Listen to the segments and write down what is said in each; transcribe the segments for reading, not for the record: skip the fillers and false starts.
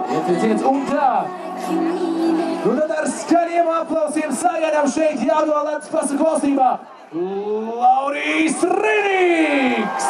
Ietieciet un tā. Nu tad ar skaļiem aplausiem sagaidām šeit Jāudvalētas pasaku valstībā Laurijs Rīnīgs!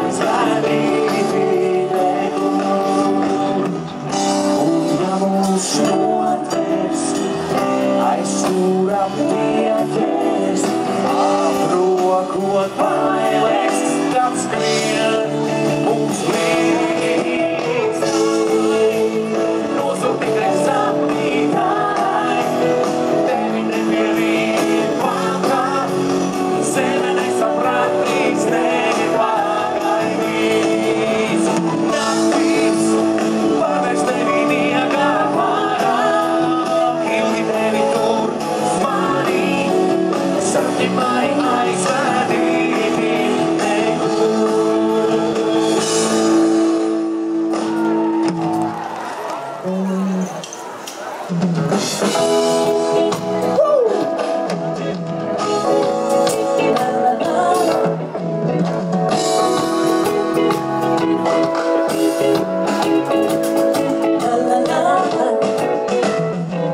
aizvedīti nekur. Un ja mūs notvers, aizstūram tieties, aprokot bailes, kad skrien mums līdz. Nosūti sapnītāji, tevi nepievīt pākā, zeme nesapratīs, nepagaidīs. Naktīs pavērš tevi miegā pārāk, ilgi tevi tur mani, sapņi mani aizvedīti nekur.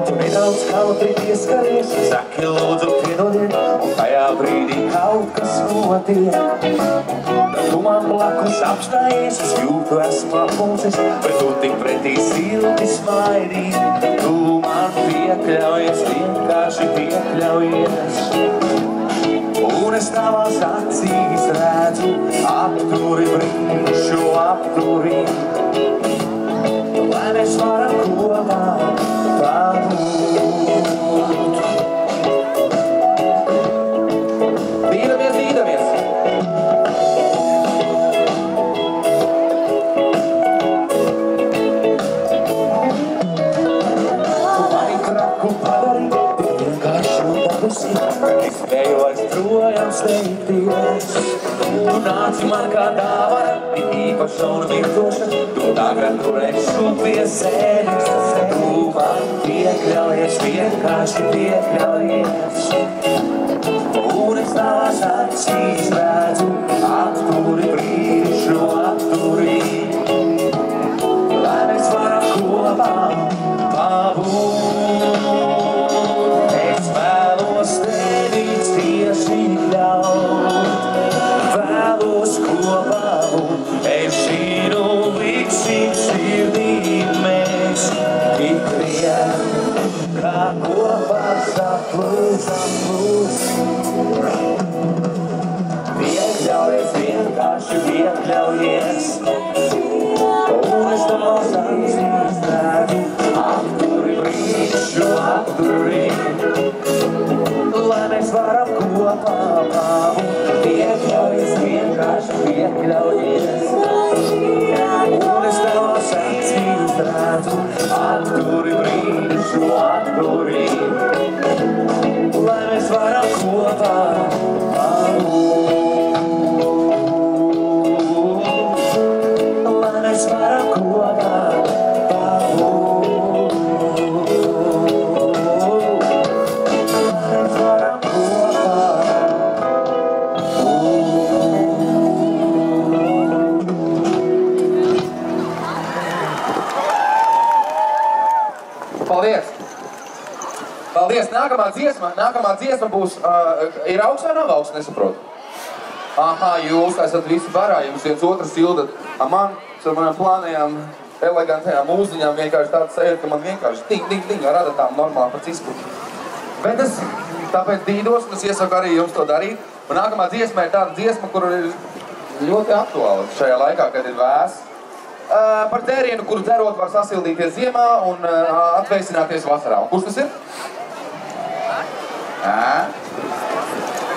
Tu nedaudz kautri pieskaries, saki lūdzu piedodiet, un tajā brīdī kaut kas notiek. Tad tu man blakus apstājies, es jūtu esmu apmulsis, bet tu tik pretī silti smaidī. Tu man piekļaujies, vienkārši piekļaujies. Un es tavās acīs redzu apturi brīšu, apturi, lai mēs varam kopā pabūt. Dīdamies, dīdamies! Tu mani traku padarī, tik vienkārši un dabusi, es spēju vairs projām steigties. Tu nāci man kā dāvana, ir īpaša un virtoša, tu tagad turēšu pie sevis. Tu man piekļaujies, vienkārši piekļaujies. Un es tavās acīs redzu apturi brīžu, apturi, lai mēs varam kopā pabūt. Es vēlos tevi tieši ļaut, vēlos kopā būt. Es zinu, liksim sirdī mēs ikrien, kā kopā saplūst. Piekļaujies, vienkārši piekļaujies. Un es tavās acīs redzu apturi brīžu, apturi, lai mēs varam kopā pabūt. Piekļaujies, vienkārši piekļaujies. Un es tavās acīs redzu apturi brīžu, apturi, lai mēs varam kopā pabūt. Lai mēs varam kopā pabūt. Lai mēs varam kopā pabūt. Paldies! Paldies! Nākamā dziesma būs, ir augsts vai nav augsts, nesaprotu? Aha, jūs esat visi barā, jums viens otrs sildat. Man, ar manām plānajām, elegantajām mūziņām vienkārši tāds sajūt, ka man vienkārši ting, rada tām normāli pēc izpūti. Bet es tāpēc dīdos, un es iesaku arī jums to darīt. Un nākamā dziesma ir tāda dziesma, kur ir ļoti aktuāla šajā laikā, kad ir vēss. Par tērienu, kuru dzerot var sasildīties ziemā un atveicināties vasarā. Un kurš tas ir?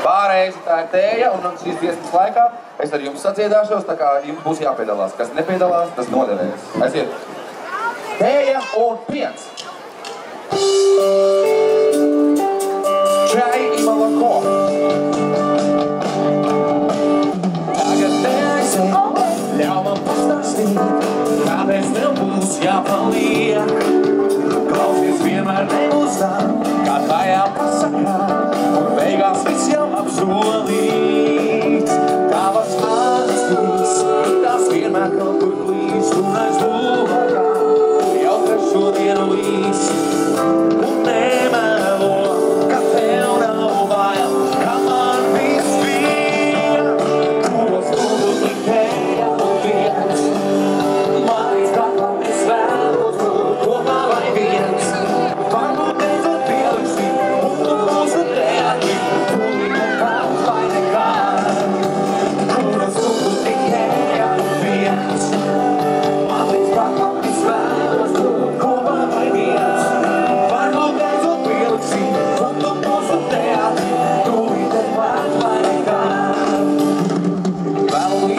Pārreizi tā ir Tēja, un šīs dziesmas laikā es ar jums sadziedāšos, tā kā jums būs jāpiedalās. Kas nepiedalās, tas noderēs. Aiziet! Tēja un piens! Čai i молоко. Tagad teiksim, ļauj man pastāstīt, kādēļ tev būs jāpaliek. Klausies vienmēr nebūs tā, kā tajā pasakā, un beigās viss jau apsolīts. Tavas mācīs, tās vienmēr kaut kur klīst, un aiz lūvakā jau trešo dienu līst. Un nemelo, ka tev nav bail, ka man viss bija, kuros tu tikai.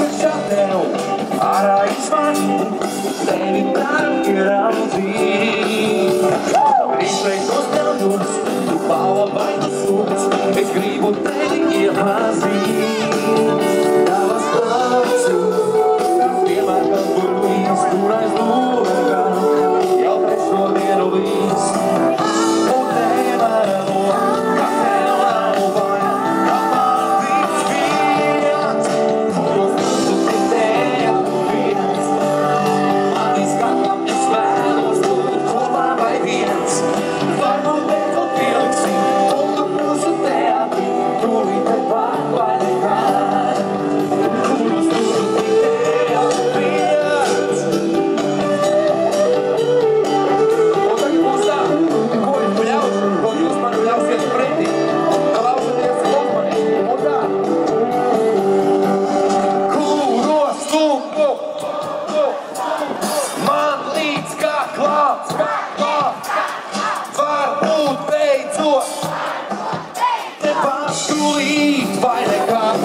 priekšā tev, ārā izmani, tevi daru ieraudzīt. Izveiktos tev tu palabaidus sots, es gribu tevi iepazīt. Tavas klaucīs, vienmēr, kad burvīs, tur aiz lūgā, jau trešo dienu vīs. Un nevēlo, ka tev nav vaina, ka man viss viens, kuros tu kritēja viens. Man izskatām es vēlos būt kopā vai viens, varbūt beidzot pieliksim, un tu mūsu teatri, tūlīt te pār vai nekād. Kuros tu kritēja viens. Un tagad būs tā, ko jūs man ļausiet pretī. Klausaties uzmanīgi. Un tā. Kuros tu man līdz kā klāts, varbūt beidzot te pārstulīt vai nekād.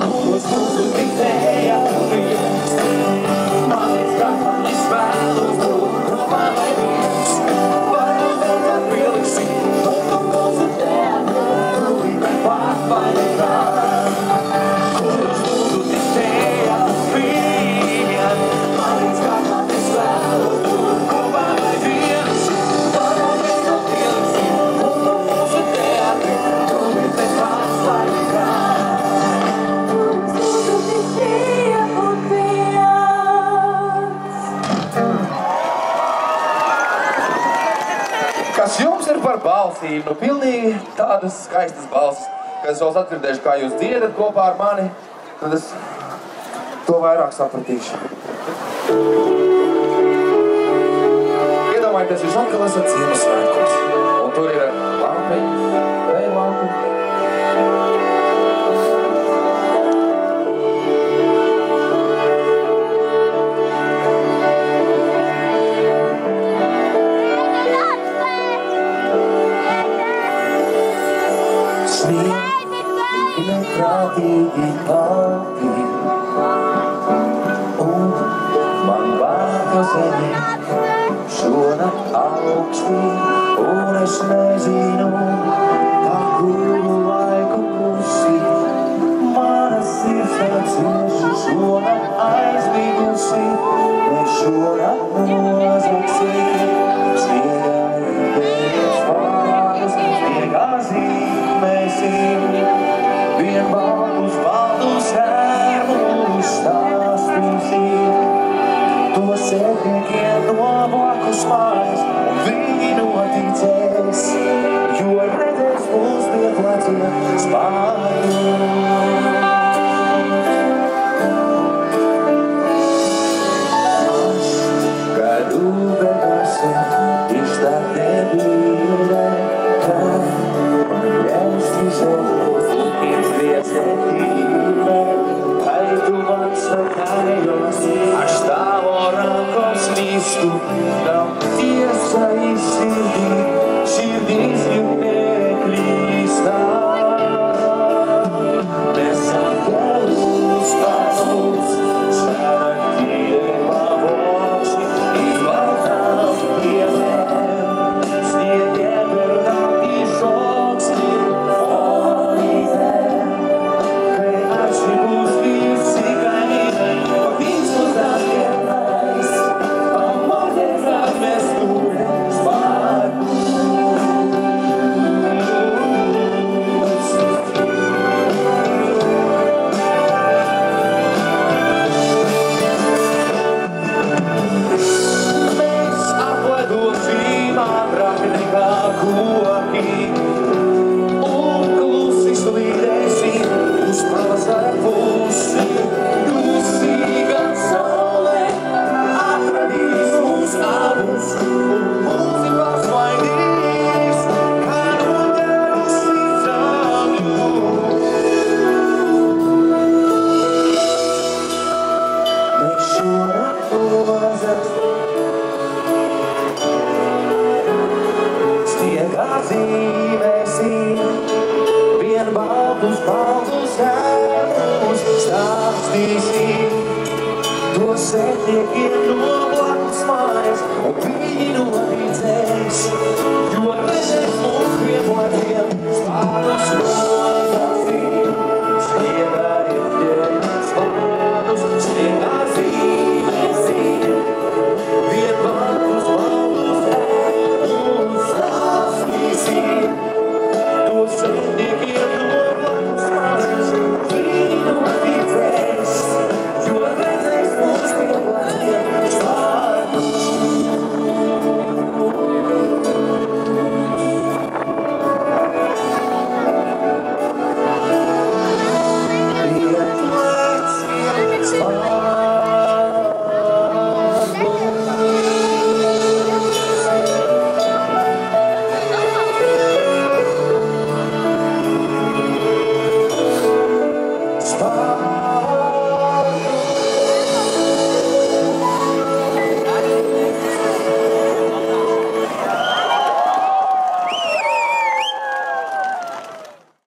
Kuros mūsu diktēja viens, man līdz kā es vēlos būt kopā vai viens. Varbūt beidzot pieliksim, un tu mūsu teatri, pār vai nekād. Kuros mūsu diktēja viens, man līdz kā es vēlos būt kopā vai viens. Varbūt beidzot pieliksim, un tu mūsu teatri, pār vai nekād. Kas jums ir par balsīm? Nu, pilnīgi tādas skaistas balsis, kad es vēl atdzirdēšu, kā jūs dziedat kopā ar mani, tad es to vairāk sapratīšu. Iedomājieties, jūs atkal esat Ziemassvētkos, un tur ir lampiņi, vēja lampiņi. Sniegi neprātīgi kalti, un man vārta zemi šonakt augstī, un es nezinu, kā kuru laiku klusi. Mana sirds tā cieši šonakt aizmigusi, bet šonakt nozagsi. Vienbaltus, baltus ērmus stāstīsim, to sētniekiem no blakus mājas, un viņi noticēs, jo redzēs mūs pie pleciem spārnu. Kad ubegasi iztāt nebīrē, kad man jāiztīzēt, Kaj tu man stakājos, aš tavo rankos lystu, tau tiesa į širdį, širdys juk neklysta. Mes angelus pasus, šaraktyje pavokši, įvaltam piemėm, sniegė per naktį šoksti. Baltus ērmus stāstīsim. Aiznestīsim to sētniekiem no blakus mājas, un viņi noticēs.